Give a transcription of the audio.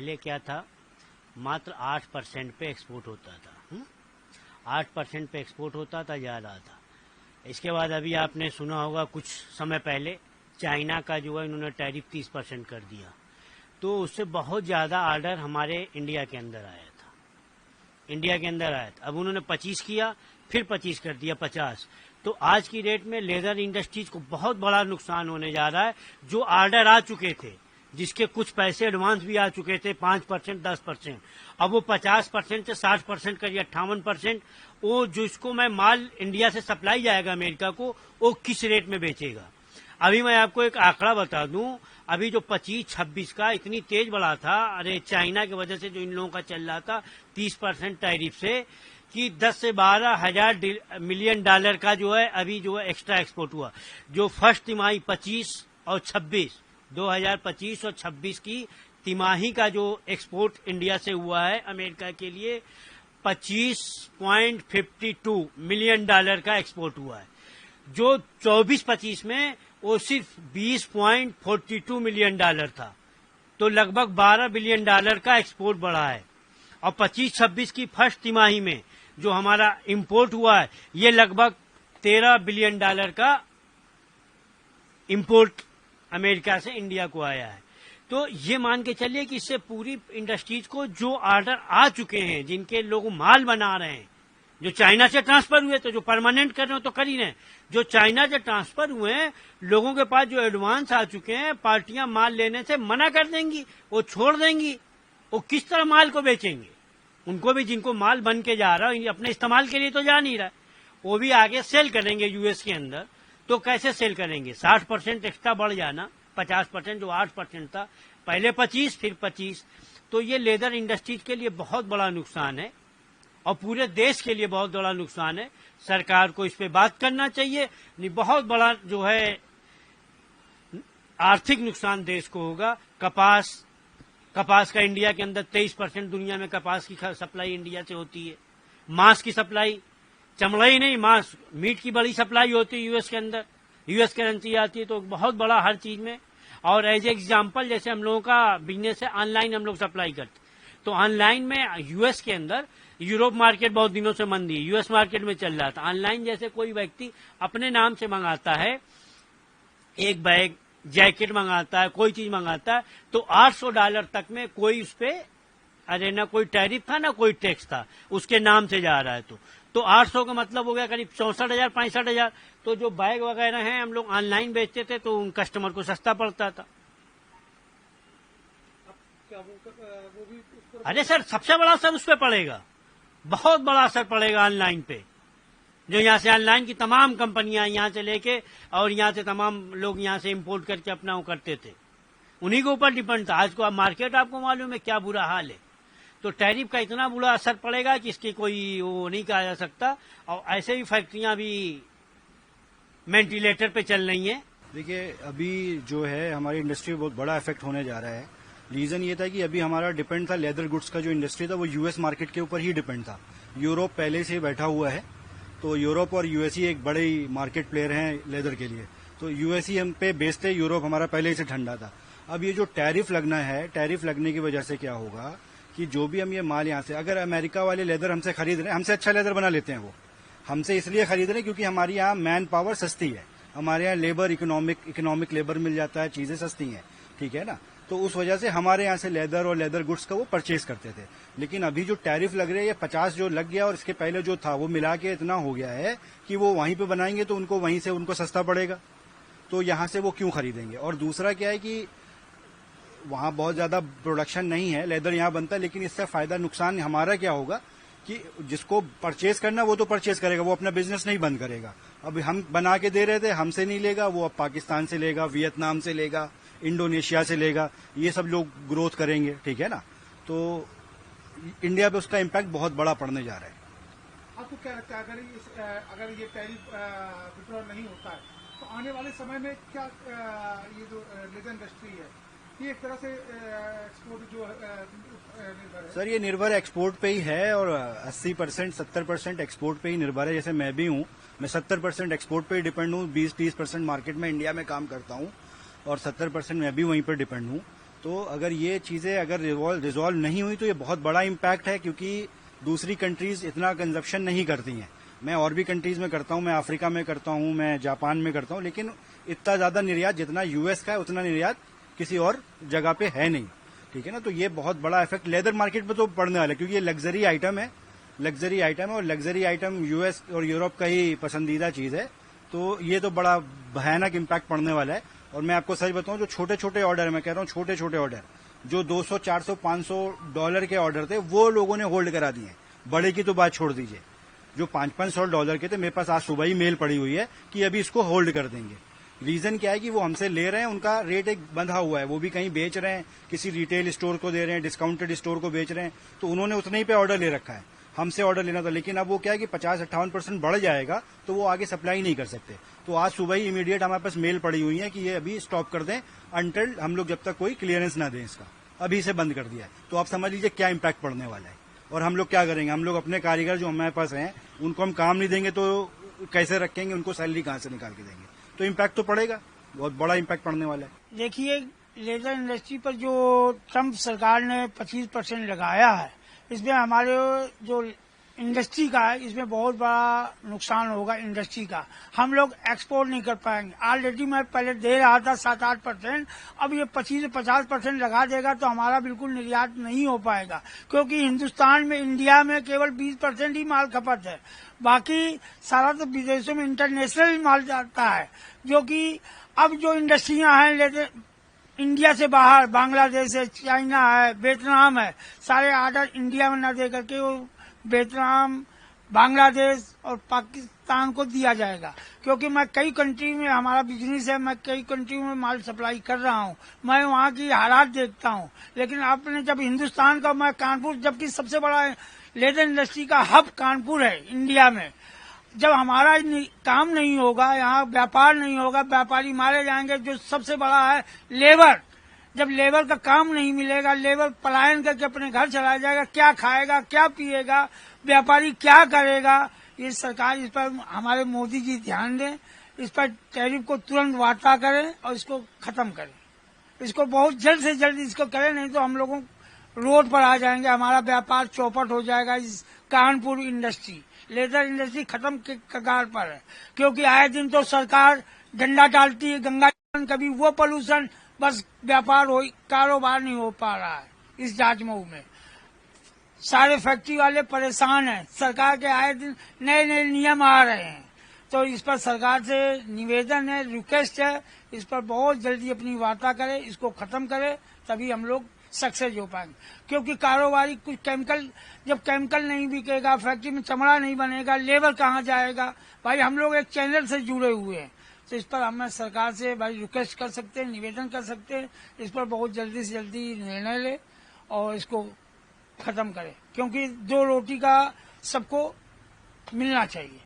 पहले क्या था, मात्र 8% पे एक्सपोर्ट होता था। 8% पे एक्सपोर्ट होता था, जा रहा था। इसके बाद अभी आपने सुना होगा कुछ समय पहले चाइना का जो है इन्होंने टैरिफ 30% कर दिया, तो उससे बहुत ज़्यादा ऑर्डर हमारे इंडिया के अंदर आया था। अब उन्होंने 25 किया, फिर 25 कर दिया, 50। तो आज की डेट में लेदर इंडस्ट्रीज को बहुत बड़ा नुकसान होने जा रहा है। जो ऑर्डर आ चुके थे, जिसके कुछ पैसे एडवांस भी आ चुके थे, 5%, 10%, अब वो 50% से 60% करिए 58%, वो जिसको मैं माल इंडिया से सप्लाई जाएगा अमेरिका को, वो किस रेट में बेचेगा। अभी मैं आपको एक आंकड़ा बता दूं, अभी जो 25-26 का इतनी तेज बढ़ा था, अरे चाइना की वजह से जो इन लोगों का चल रहा था 30% टैरिफ से, कि 10 से 12 हजार मिलियन डॉलर का जो है अभी जो है एक्स्ट्रा एक्सपोर्ट हुआ। जो फर्स्ट तिमाही 25 और 26, 2025 और 26 की तिमाही का जो एक्सपोर्ट इंडिया से हुआ है अमेरिका के लिए 25.52 मिलियन डॉलर का एक्सपोर्ट हुआ है। जो 24-25 में वो सिर्फ 20.42 मिलियन डॉलर था, तो लगभग 12 बिलियन डॉलर का एक्सपोर्ट बढ़ा है। और 25-26 की फर्स्ट तिमाही में जो हमारा इंपोर्ट हुआ है, ये लगभग 13 बिलियन डॉलर का इंपोर्ट अमेरिका से इंडिया को आया है। तो ये मान के चलिए कि इससे पूरी इंडस्ट्रीज को जो ऑर्डर आ चुके हैं, जिनके लोग माल बना रहे हैं, जो चाइना से ट्रांसफर हुए, तो जो परमानेंट कर रहे हो तो कर ही रहे हैं, जो चाइना से ट्रांसफर हुए हैं, लोगों के पास जो एडवांस आ चुके हैं, पार्टियां माल लेने से मना कर देंगी, वो छोड़ देंगी। वो किस तरह माल को बेचेंगे? उनको भी, जिनको माल बन के जा रहा है अपने इस्तेमाल के लिए तो जा नहीं रहा, वो भी आगे सेल करेंगे यूएस के अंदर, तो कैसे सेल करेंगे? 60% एक्स्ट्रा बढ़ जाना, 50%, जो 8% था पहले 25 फिर 25। तो ये लेदर इंडस्ट्रीज के लिए बहुत बड़ा नुकसान है और पूरे देश के लिए बहुत बड़ा नुकसान है। सरकार को इस पे बात करना चाहिए, नहीं बहुत बड़ा जो है आर्थिक नुकसान देश को होगा। कपास का इंडिया के अंदर 23% दुनिया में कपास की सप्लाई इंडिया से होती है। मांस की सप्लाई, चमड़ा ही नहीं, मांस, मीट की बड़ी सप्लाई होती है यूएस के अंदर, यूएस करेंसी आती है, तो बहुत बड़ा हर चीज में। और एज एग्जाम्पल, जैसे हम लोगों का बिजनेस है, ऑनलाइन हम लोग सप्लाई करते, तो ऑनलाइन में यूएस के अंदर, यूरोप मार्केट बहुत दिनों से मंदी है, यूएस मार्केट में चल रहा था। ऑनलाइन जैसे कोई व्यक्ति अपने नाम से मंगाता है, एक बैग, जैकेट मंगाता है, कोई चीज मंगाता है, तो $800 तक में कोई उस पे, अरे ना कोई टैरिफ था ना कोई टैक्स था, उसके नाम से जा रहा है। तो 800 का मतलब हो गया करीब 64,000-65,000। तो जो बैग वगैरह हैं हम लोग ऑनलाइन बेचते थे तो उन कस्टमर को सस्ता पड़ता था। अरे सर, सबसे बड़ा असर उस पर पड़ेगा, बहुत बड़ा असर पड़ेगा ऑनलाइन पे। जो यहाँ से ऑनलाइन की तमाम कंपनियां यहाँ से लेके और यहाँ से तमाम लोग यहाँ से इंपोर्ट करके अपना वो करते थे, उन्हीं के ऊपर डिपेंड था। आज को आप मार्केट आपको मालूम है क्या बुरा हाल है। तो टैरिफ का इतना बुरा असर पड़ेगा कि इसकी कोई वो नहीं कहा जा सकता। और ऐसे ही फैक्ट्रियां भी वेंटिलेटर पे चल रही हैं। देखिए, अभी जो है हमारी इंडस्ट्री बहुत बड़ा इफेक्ट होने जा रहा है। रीजन ये था कि अभी हमारा डिपेंड था, लेदर गुड्स का जो इंडस्ट्री था वो यूएस मार्केट के ऊपर ही डिपेंड था। यूरोप पहले से बैठा हुआ है, तो यूरोप और यूएसई एक बड़े मार्केट प्लेयर हैं लेदर के लिए, तो यूएसई हम पे बेचते, यूरोप हमारा पहले ही से ठंडा था। अब ये जो टैरिफ लगना है, टैरिफ लगने की वजह से क्या होगा कि जो भी हम ये माल यहाँ से, अगर अमेरिका वाले लेदर हमसे खरीद रहे हैं, हमसे अच्छा लेदर बना लेते हैं, वो हमसे इसलिए खरीद रहे हैं क्योंकि हमारे यहाँ मैन पावर सस्ती है, हमारे यहाँ लेबर इकोनॉमिक लेबर मिल जाता है, चीजें सस्ती हैं, ठीक है ना। तो उस वजह से हमारे यहाँ से लेदर और लेदर गुड्स का वो परचेज करते थे। लेकिन अभी जो टैरिफ लग रहे हैं, ये 50 जो लग गया और इसके पहले जो था वो मिला के इतना हो गया है कि वो वहीं पे बनाएंगे तो उनको वहीं से उनको सस्ता पड़ेगा, तो यहाँ से वो क्यों खरीदेंगे। और दूसरा क्या है कि वहां बहुत ज्यादा प्रोडक्शन नहीं है, लेदर यहाँ बनता है, लेकिन इससे फायदा नुकसान हमारा क्या होगा कि जिसको परचेज करना वो तो परचेज करेगा, वो अपना बिजनेस नहीं बंद करेगा। अब हम बना के दे रहे थे, हमसे नहीं लेगा, वो अब पाकिस्तान से लेगा, वियतनाम से लेगा, इंडोनेशिया से लेगा, ये सब लोग ग्रोथ करेंगे, ठीक है ना। तो इंडिया पे उसका इम्पैक्ट बहुत बड़ा पड़ने जा रहा है। आपको क्या लगता है, अगर ये टैरिफ विड्रॉ नहीं होता है तो आने वाले समय में क्या ये जो लेदर इंडस्ट्री है ये एक तरह से एक्सपोर्ट जो निर्भर है? सर, ये निर्भर एक्सपोर्ट पे ही है और 80% 70% एक्सपोर्ट पे ही निर्भर है। जैसे मैं भी हूँ, मैं 70% एक्सपोर्ट पे ही डिपेंड हूँ, 20-30% मार्केट में इंडिया में काम करता हूँ और 70% मैं भी वहीं पर डिपेंड हूँ। तो अगर ये चीजें अगर रिजॉल्व नहीं हुई तो ये बहुत बड़ा इम्पैक्ट है, क्योंकि दूसरी कंट्रीज इतना कंजप्शन नहीं करती हैं। मैं और भी कंट्रीज में करता हूं, मैं अफ्रीका में करता हूं, मैं जापान में करता हूं, लेकिन इतना ज्यादा निर्यात जितना यूएस का है उतना निर्यात किसी और जगह पे है नहीं। ठीक है ना, तो ये बहुत बड़ा इफेक्ट लेदर मार्केट पे तो पड़ने वाला है, क्योंकि ये लग्जरी आइटम है और लग्जरी आइटम यूएस और यूरोप का ही पसंदीदा चीज है। तो ये तो बड़ा भयानक इम्पैक्ट पड़ने वाला है। और मैं आपको सच बताऊं, जो छोटे छोटे ऑर्डर, मैं कह रहा हूं छोटे छोटे ऑर्डर, जो 200, 400, $500 के ऑर्डर थे वो लोगों ने होल्ड करा दिए। बड़े की तो बात छोड़ दीजिए, जो $500 के थे, मेरे पास आज सुबह ही मेल पड़ी हुई है कि अभी इसको होल्ड कर देंगे। रीजन क्या है कि वो हमसे ले रहे हैं, उनका रेट एक बंधा हुआ है, वो भी कहीं बेच रहे हैं, किसी रिटेल स्टोर को दे रहे हैं, डिस्काउंटेड स्टोर को बेच रहे हैं, तो उन्होंने उतने ही पे ऑर्डर ले रखा है। हमसे ऑर्डर लेना था, लेकिन अब वो क्या है कि 50-58% बढ़ जाएगा तो वो आगे सप्लाई नहीं कर सकते। तो आज सुबह ही इमीडिएट हमारे पास मेल पड़ी हुई है कि ये अभी स्टॉप कर दें, अनटिल हम लोग जब तक कोई क्लियरेंस ना दें इसका, अभी से बंद कर दिया है। तो आप समझ लीजिए क्या इम्पैक्ट पड़ने वाला है। और हम लोग क्या करेंगे, हम लोग अपने कारीगर जो हमारे पास हैं उनको हम काम नहीं देंगे तो कैसे रखेंगे, उनको सैलरी कहाँ से निकाल के देंगे। तो इम्पैक्ट तो पड़ेगा, बहुत बड़ा इम्पैक्ट पड़ने वाला है। देखिए, लेदर इंडस्ट्री पर जो ट्रम्प सरकार ने 25% लगाया है, इसमें हमारे जो इंडस्ट्री का है इसमें बहुत बड़ा नुकसान होगा। इंडस्ट्री का हम लोग एक्सपोर्ट नहीं कर पाएंगे। ऑलरेडी मैं पहले दे रहा था 7-8%, अब ये 25-50% लगा देगा तो हमारा बिल्कुल निर्यात नहीं हो पाएगा, क्योंकि हिंदुस्तान में, इंडिया में केवल 20% ही माल खपत है, बाकी सारा तो विदेशों में इंटरनेशनल माल जाता है। जो कि अब जो इंडस्ट्रियां हैं लेते इंडिया से बाहर, बांग्लादेश है, चाइना है, वियतनाम है, सारे ऑर्डर इंडिया में न दे करके वो वियतनाम, बांग्लादेश और पाकिस्तान को दिया जाएगा। क्योंकि मैं कई कंट्री में, हमारा बिजनेस है, मैं कई कंट्री में माल सप्लाई कर रहा हूँ, मैं वहाँ की हालात देखता हूँ। लेकिन आपने जब हिंदुस्तान का, मैं कानपुर, जबकि सबसे बड़ा लेदर इंडस्ट्री का हब कानपुर है इंडिया में, जब हमारा काम नहीं होगा, यहाँ व्यापार नहीं होगा, व्यापारी मारे जाएंगे। जो सबसे बड़ा है लेबर, जब लेबर का काम नहीं मिलेगा, लेबर पलायन करके अपने घर चला जाएगा, क्या खाएगा, क्या पिएगा, व्यापारी क्या करेगा। ये सरकार इस पर, हमारे मोदी जी ध्यान दें, इस पर टैरिफ को तुरंत वार्ता करें और इसको खत्म करें। इसको बहुत जल्द से जल्द इसको करें, नहीं तो हम लोगों रोड पर आ जाएंगे, हमारा व्यापार चौपट हो जाएगा। इस कानपुर इंडस्ट्री, लेदर इंडस्ट्री खत्म के कगार पर है, क्योंकि आए दिन तो सरकार डंडा डालती है, गंगा कभी वो पोल्यूशन, बस व्यापार हो, कारोबार नहीं हो पा रहा है। इस जाजमऊ में सारे फैक्ट्री वाले परेशान हैं, सरकार के आए दिन नए नए नियम आ रहे हैं। तो इस पर सरकार से निवेदन है, रिक्वेस्ट है, इस पर बहुत जल्दी अपनी वार्ता करे, इसको खत्म करे, तभी हम लोग सक्सेस हो पाएंगे। क्योंकि कारोबारी कुछ केमिकल, जब केमिकल नहीं बिकेगा, फैक्ट्री में चमड़ा नहीं बनेगा, लेबर कहाँ जाएगा। भाई हम लोग एक चैनल से जुड़े हुए हैं, तो इस पर हम सरकार से भाई रिक्वेस्ट कर सकते हैं, निवेदन कर सकते हैं, इस पर बहुत जल्दी से जल्दी निर्णय ले और इसको खत्म करे, क्योंकि 2 रोटी का सबको मिलना चाहिए।